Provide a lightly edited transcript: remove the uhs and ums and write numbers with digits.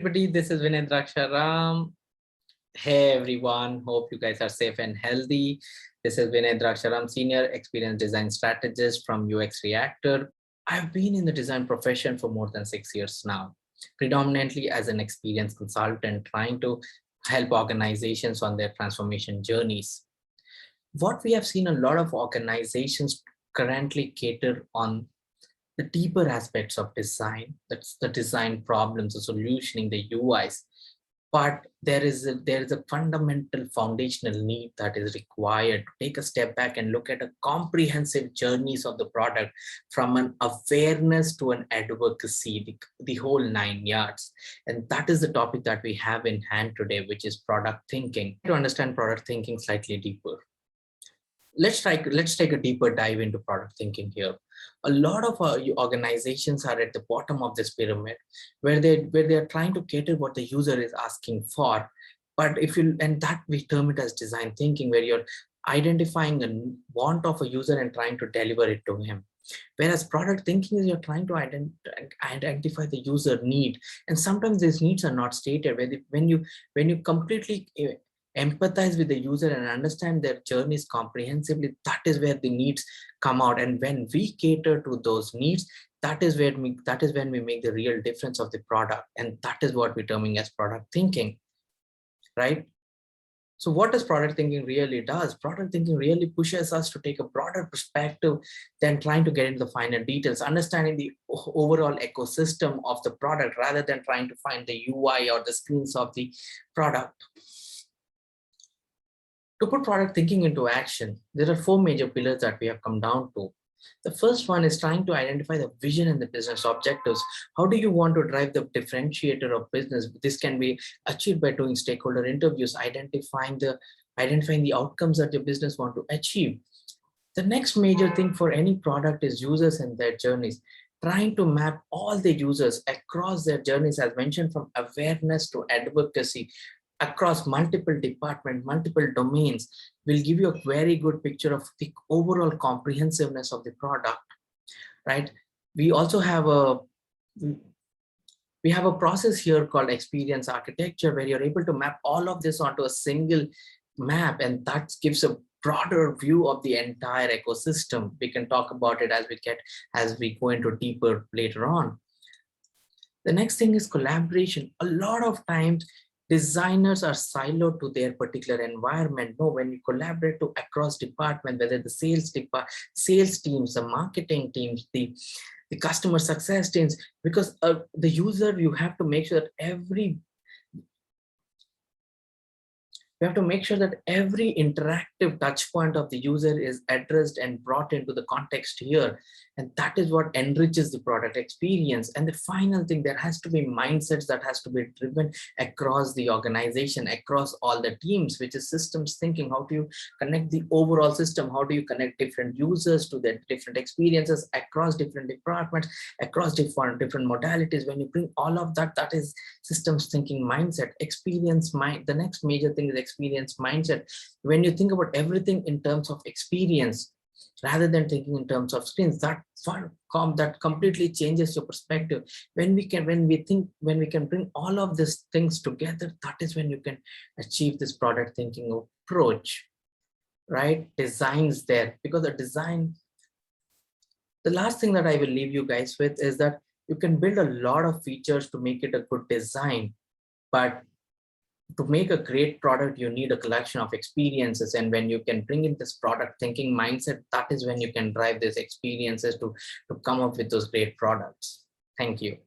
Everybody, this is Vinay Draksharam. Hey everyone, hope you guys are safe and healthy. This is Vinay Draksharam, Senior Experience Design Strategist from UX Reactor. I've been in the design profession for more than 6 years now, predominantly as an experienced consultant trying to help organizations on their transformation journeys. What we have seen a lot of organizations currently cater on the deeper aspects of design, that's the design problems, the solutioning, the UIs. But there is a fundamental foundational need that is required to take a step back and look at a comprehensive journeys of the product, from an awareness to an advocacy, the whole 9 yards. And that is the topic that we have in hand today, which is product thinking. To understand product thinking slightly deeper, let's take a deeper dive into product thinking here. A lot of organizations are at the bottom of this pyramid, where they are trying to cater what the user is asking for. But if you and that we term it as design thinking, where you're identifying a want of a user and trying to deliver it to him. Whereas product thinking is you're trying to identify the user need, and sometimes these needs are not stated. When you completely empathize with the user and understand their journeys comprehensively, that is where the needs come out. And when we cater to those needs, that is when we make the real difference of the product, and that is what we're terming as product thinking, right? So what does product thinking really does? Product thinking really pushes us to take a broader perspective than trying to get into the finer details, understanding the overall ecosystem of the product rather than trying to find the UI or the screens of the product. To put product thinking into action, there are four major pillars that we have come down to. The first one is trying to identify the vision and the business objectives. How do you want to drive the differentiator of business? This can be achieved by doing stakeholder interviews, identifying the outcomes that your business want to achieve. The next major thing for any product is users and their journeys. Trying to map all the users across their journeys, as mentioned, from awareness to advocacy, across multiple departments, multiple domains, will give you a very good picture of the overall comprehensiveness of the product, right? We also have a process here called experience architecture, where you're able to map all of this onto a single map, and that gives a broader view of the entire ecosystem. We can talk about it as we go into deeper later on. The next thing is collaboration. A lot of times designers are siloed to their particular environment. No, when you collaborate to across department, whether the sales teams, the marketing teams, the customer success teams, because the user, you have to make sure that every interactive touch point of the user is addressed and brought into the context here. And that is what enriches the product experience. And the final thing, there has to be mindsets that has to be driven across the organization, across all the teams, which is systems thinking. How do you connect the overall system? How do you connect different users to their different experiences across different departments, across different modalities? When you bring all of that, that is systems thinking mindset. The next major thing is experience mindset. When you think about everything in terms of experience rather than thinking in terms of screens, that completely changes your perspective. When we can bring all of these things together, that is when you can achieve this product thinking approach, right? Designs there, because the last thing that I will leave you guys with is that you can build a lot of features to make it a good design, but to make a great product, you need a collection of experiences. And when you can bring in this product thinking mindset, that is when you can drive these experiences to come up with those great products. Thank you.